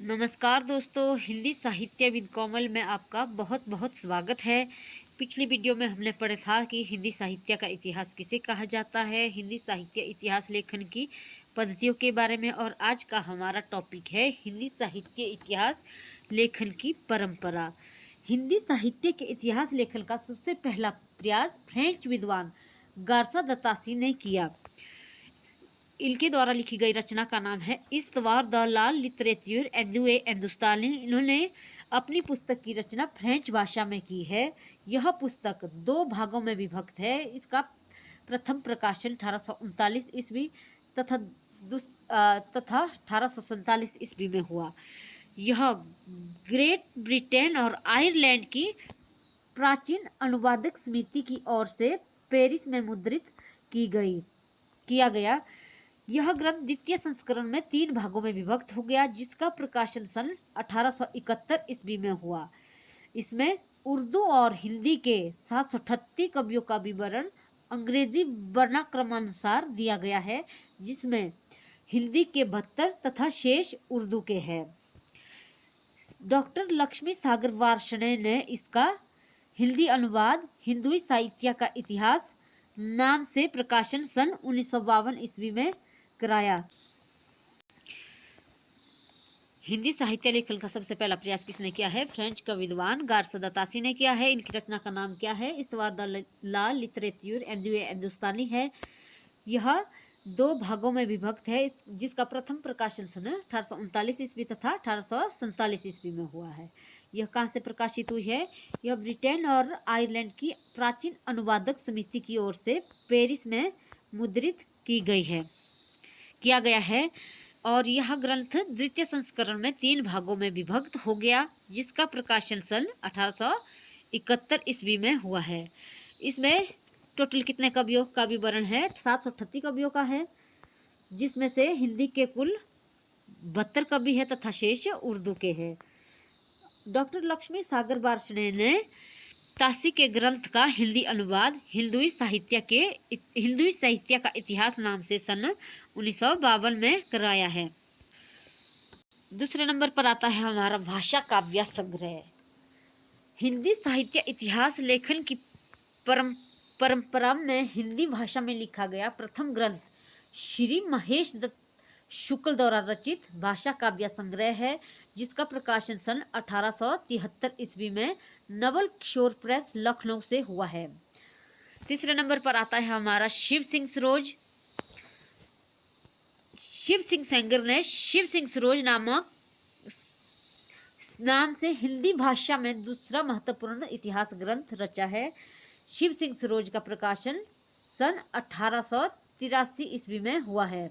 नमस्कार दोस्तों, हिंदी साहित्य विद कोमल में आपका बहुत बहुत स्वागत है। पिछली वीडियो में हमने पढ़ा था कि हिंदी साहित्य का इतिहास किसे कहा जाता है, हिंदी साहित्य इतिहास लेखन की पद्धतियों के बारे में। और आज का हमारा टॉपिक है हिंदी साहित्य इतिहास लेखन की परंपरा। हिंदी साहित्य के इतिहास लेखन का सबसे पहला प्रयास फ्रेंच विद्वान गार्सा दतासी ने किया। इनके द्वारा लिखी गई रचना का नाम है इस्तवार द ला लिटरेचर एंडुए हिंदुस्तानी। इन्होंने अपनी पुस्तक की रचना फ्रेंच भाषा में की है। यह पुस्तक 2 भागों में विभक्त है। इसका प्रथम प्रकाशन 1839 ईस्वी तथा 1847 ईस्वी में हुआ। यह ग्रेट ब्रिटेन और आयरलैंड की प्राचीन अनुवादक समिति की ओर से पेरिस में मुद्रित किया गया। यह ग्रंथ द्वितीय संस्करण में 3 भागों में विभक्त हो गया, जिसका प्रकाशन सन 1871 ईस्वी में हुआ। इसमें उर्दू और हिंदी के 738 कवियों का विवरण अंग्रेजी वर्णाक्रमानुसार दिया गया है, जिसमें हिंदी के 72 तथा शेष उर्दू के हैं। डॉक्टर लक्ष्मी सागर वार्ष्णेय ने इसका हिंदी अनुवाद हिंदुई साहित्य का इतिहास नाम से प्रकाशन सन 1952 ईस्वी में कराया। हिंदी साहित्य लेखन का सबसे पहला प्रयास किसने किया है? फ्रेंच का विद्वान गार्सा दतासी ने किया है। इनकी रचना का नाम क्या है? इस्तवार द ला लिटरेचर एंडुए हिंदुस्तानी है। यह 2 भागों में विभक्त है, जिसका प्रथम प्रकाशन सन 1839 ईस्वी तथा 1847 ईस्वी में हुआ है। यह कहाँ से प्रकाशित हुई है? यह ब्रिटेन और आयरलैंड की प्राचीन अनुवादक समिति की ओर से पेरिस में मुद्रित किया गया है। और यह ग्रंथ द्वितीय संस्करण में 3 भागों में विभक्त हो गया, जिसका प्रकाशन सन 1871 ईस्वी में हुआ है। इसमें टोटल कितने कवियों का विवरण है? 738 कवियों का है, जिसमें से हिंदी के कुल 72 कवि है तथा शेष उर्दू के हैं। डॉक्टर लक्ष्मी सागर वार्ष्णेय ने तासी के ग्रंथ का हिंदी अनुवाद हिंदुई साहित्य का इतिहास नाम से सन 1952 में कराया है। दूसरे नंबर पर आता है हमारा भाषा काव्य संग्रह। हिंदी साहित्य इतिहास लेखन की परंपरा में हिंदी भाषा में लिखा गया प्रथम ग्रंथ श्री महेश दत्त शुक्ल द्वारा रचित भाषा काव्य संग्रह है, जिसका प्रकाशन सन 1873 ईस्वी में नवल किशोर प्रेस लखनऊ से हुआ है। तीसरे नंबर पर आता है हमारा शिव सिंह सरोज। शिव सिंह सेंगर ने शिव सिंह सरोज नाम से हिंदी भाषा में दूसरा महत्वपूर्ण इतिहास ग्रंथ रचा है। शिव सिंह सरोज का प्रकाशन सन 1883 ईस्वी में हुआ है।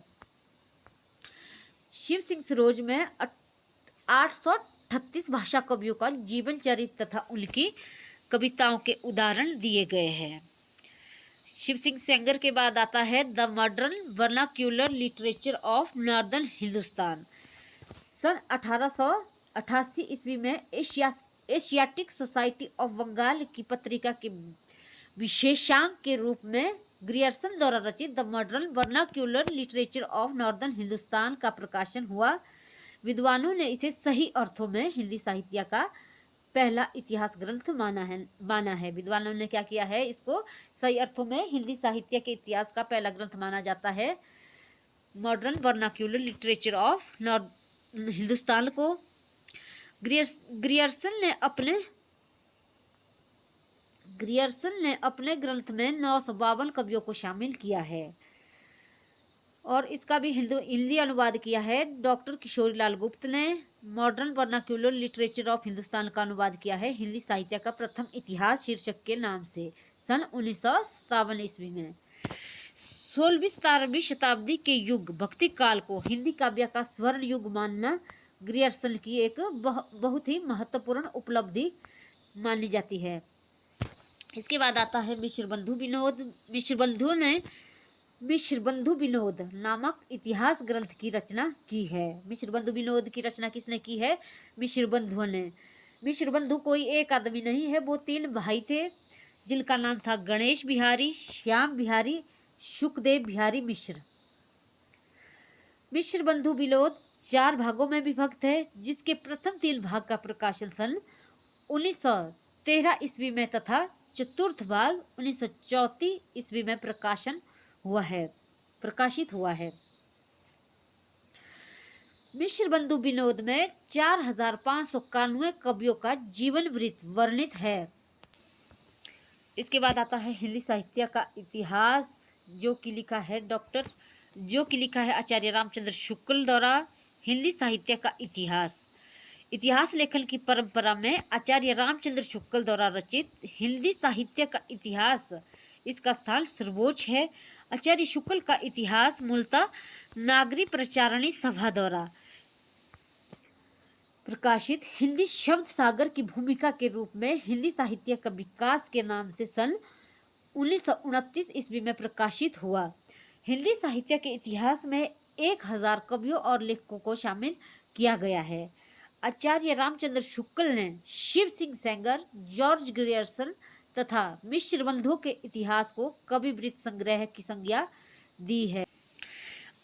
शिव सिंह सरोज में 838 भाषा कवियों का जीवन चरित्र तथा उनकी कविताओं के उदाहरण दिए गए हैं। शिव सिंह सेंगर के बाद आता है the modern vernacular literature of northern Hindustan. सन 1888 ईस्वी में एशियाटिक सोसाइटी ऑफ बंगाल की पत्रिका के विशेषांक के रूप में ग्रियर्सन द्वारा रचित the modern vernacular literature of northern Hindustan का प्रकाशन हुआ। विद्वानों ने इसे सही अर्थों में हिंदी साहित्य का पहला इतिहास ग्रंथ माना है। विद्वानों ने क्या किया है? इसको सही अर्थों में हिंदी साहित्य के इतिहास का पहला ग्रंथ माना जाता है। Modern vernacular literature of Hindustan को ग्रियर्सन ने अपने ग्रंथ में 952 कवियों को शामिल किया है। और इसका भी हिंदी अनुवाद किया है डॉक्टर किशोरी लाल गुप्त ने। Modern vernacular literature of Hindustan का अनुवाद किया है हिंदी साहित्य का प्रथम इतिहास शीर्षक के नाम से सन 1957 ईस्वी में। 16वीं-17वीं शताब्दी के युग भक्ति काल को हिंदी काव्य का स्वर्ण युग मानना ग्रियर्सन की एक बहुत ही महत्वपूर्ण उपलब्धि मानी जाती है। इसके बाद आता है मिश्रबंधु विनोद नामक इतिहास ग्रंथ की रचना की है। मिश्रबंधु विनोद की रचना किसने की है? मिश्रबंधु ने। मिश्रबंधु कोई एक आदमी नहीं है, वो 3 भाई थे, जिनका नाम था गणेश बिहारी, श्याम बिहारी, सुखदेव बिहारी मिश्र। मिश्रबंधु विनोद 4 भागों में विभक्त है, जिसके प्रथम 3 भाग का प्रकाशन सन 1913 ईस्वी में तथा चतुर्थ भाग 1934 ईस्वी में प्रकाशित हुआ है। मिश्र बंधु विनोद में 4591 कवियों का जीवन वृत्त वर्णित है। इसके बाद आता है हिंदी साहित्य का इतिहास, जो कि लिखा है आचार्य रामचंद्र शुक्ल द्वारा। हिंदी साहित्य का इतिहास लेखन की परंपरा में आचार्य रामचंद्र शुक्ल द्वारा रचित हिंदी साहित्य का इतिहास, इसका स्थान सर्वोच्च है। आचार्य शुक्ल का इतिहास मूलतः नागरी प्रचारणी सभा द्वारा प्रकाशित हिंदी शब्द सागर की भूमिका के रूप में हिंदी साहित्य का विकास के नाम से सन 1929 ईस्वी में प्रकाशित हुआ। हिंदी साहित्य के इतिहास में 1000 कवियों और लेखकों को शामिल किया गया है। आचार्य रामचंद्र शुक्ल ने शिव सिंह सेंगर, जॉर्ज ग्रियर्सन तथा मिश्र बंधुओं के इतिहास को कवि वृत्त संग्रह की संज्ञा दी है।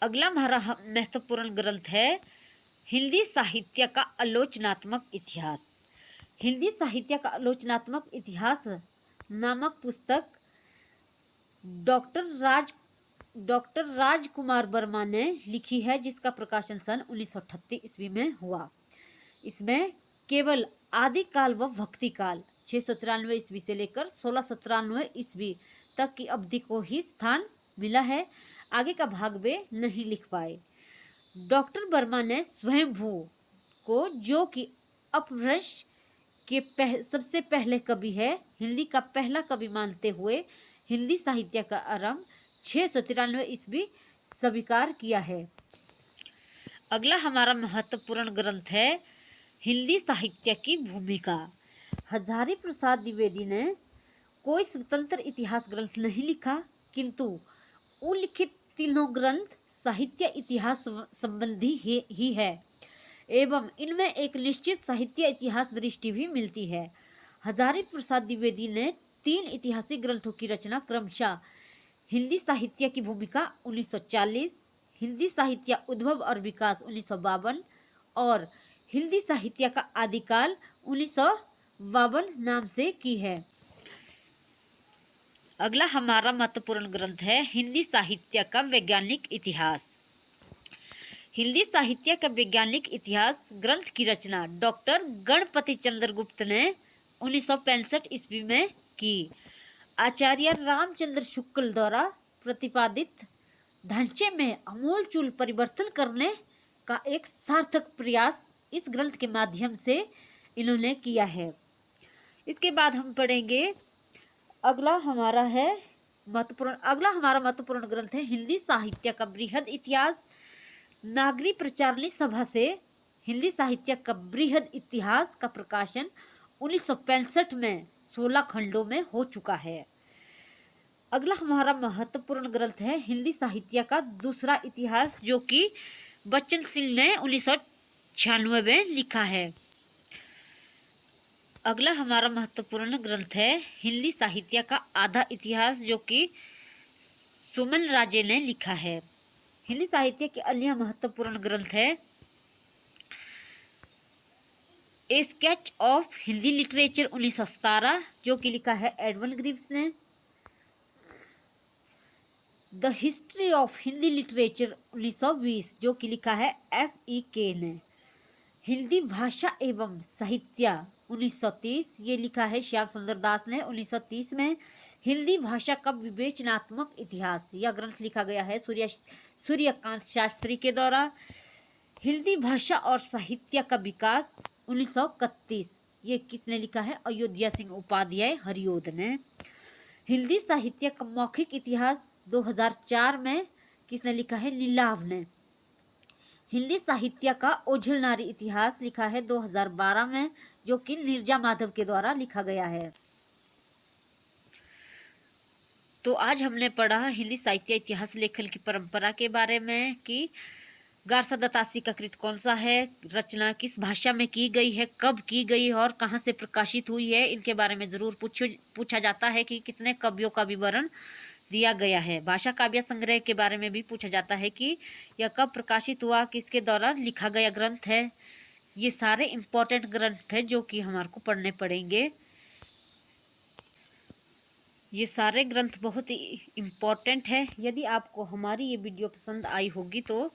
अगला हमारा महत्वपूर्ण ग्रंथ है हिंदी साहित्य का आलोचनात्मक इतिहास। हिंदी साहित्य का आलोचनात्मक इतिहास नामक पुस्तक डॉक्टर राजकुमार वर्मा ने लिखी है, जिसका प्रकाशन सन 1938 ईस्वी में हुआ। इसमें केवल आदिकाल व भक्ति काल 693 ईस्वी से लेकर 1697 ईस्वी तक की अवधि को ही स्थान मिला है। आगे का भाग वे नहीं लिख पाए। डॉक्टर वर्मा ने स्वयंभू को, जो कि अपभ्रंश के सबसे पहले कवि है, हिंदी का पहला कवि मानते हुए हिंदी साहित्य का आरंभ 693 ईस्वी स्वीकार किया है। अगला हमारा महत्वपूर्ण ग्रंथ है हिंदी साहित्य की भूमिका। हजारी प्रसाद द्विवेदी ने कोई स्वतंत्र इतिहास ग्रंथ नहीं लिखा, किंतु उल्लिखित तीनों ग्रंथ साहित्य इतिहास संबंधी ही है एवं इनमें एक निश्चित साहित्य इतिहास दृष्टि भी मिलती है। हजारी प्रसाद द्विवेदी ने 3 ऐतिहासिक ग्रंथों की रचना क्रमशः हिंदी साहित्य की भूमिका 1940, हिंदी साहित्य उद्भव और विकास 1952 और हिंदी साहित्य का आदिकाल 1952 नाम से की है। अगला हमारा महत्वपूर्ण ग्रंथ है हिंदी साहित्य का वैज्ञानिक इतिहास। हिंदी साहित्य का वैज्ञानिक इतिहास ग्रंथ की रचना डॉक्टर गणपति चंद्र गुप्त ने 1965 ईस्वी में की। आचार्य रामचंद्र शुक्ल द्वारा प्रतिपादित ढांचे में आमूलचूल परिवर्तन करने का एक सार्थक प्रयास इस ग्रंथ के माध्यम से इन्होंने किया है। इसके बाद हम पढ़ेंगे अगला हमारा महत्वपूर्ण ग्रंथ है हिंदी साहित्य का बृहद इतिहास। नागरी प्रचारणी सभा से हिंदी साहित्य का बृहद इतिहास का प्रकाशन 1965 में 16 खंडों में हो चुका है। अगला हमारा महत्वपूर्ण ग्रंथ है हिंदी साहित्य का दूसरा इतिहास, जो कि बच्चन सिंह ने 1996 में लिखा है। अगला हमारा महत्वपूर्ण ग्रंथ है हिंदी साहित्य का आधा इतिहास, जो कि सुमन राजे ने लिखा है। हिंदी साहित्य के अन्य महत्वपूर्ण ग्रंथ है ए स्केच ऑफ हिंदी लिटरेचर 1917, जो कि लिखा है एडवन ग्रीव्स ने। The history of Hindi literature 1920, जो कि लिखा है FEK ने। हिंदी भाषा एवं साहित्य 1930, ये लिखा है श्याम सुंदर दास ने 1930 में। हिंदी भाषा का विवेचनात्मक इतिहास, यह ग्रंथ लिखा गया है सूर्यकांत शास्त्री के द्वारा। हिंदी भाषा और साहित्य का विकास 1931, ये किसने लिखा है? अयोध्या सिंह उपाध्याय हरिओद ने। हिंदी साहित्य का मौखिक इतिहास 2004 में किसने लिखा है? नीलाभ ने। हिंदी साहित्य का ओझल नारी इतिहास लिखा है 2012 में, जो कि नीरजा माधव के द्वारा लिखा गया है। तो आज हमने पढ़ा हिंदी साहित्य इतिहास लेखन की परंपरा के बारे में कि गारसा दत्तासी का कृत कौन सा है, रचना किस भाषा में की गई है, कब की गई और कहाँ से प्रकाशित हुई है। इनके बारे में ज़रूर पूछा जाता है कि कितने कवियों का विवरण दिया गया है। भाषा काव्य संग्रह के बारे में भी पूछा जाता है कि यह कब प्रकाशित हुआ, किसके द्वारा लिखा गया ग्रंथ है। ये सारे इम्पोर्टेंट ग्रंथ हैं जो कि हमारे को पढ़ने पड़ेंगे। ये सारे ग्रंथ बहुत ही इम्पोर्टेंट है। यदि आपको हमारी ये वीडियो पसंद आई होगी तो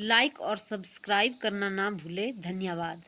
लाइक और सब्सक्राइब करना ना भूलें। धन्यवाद।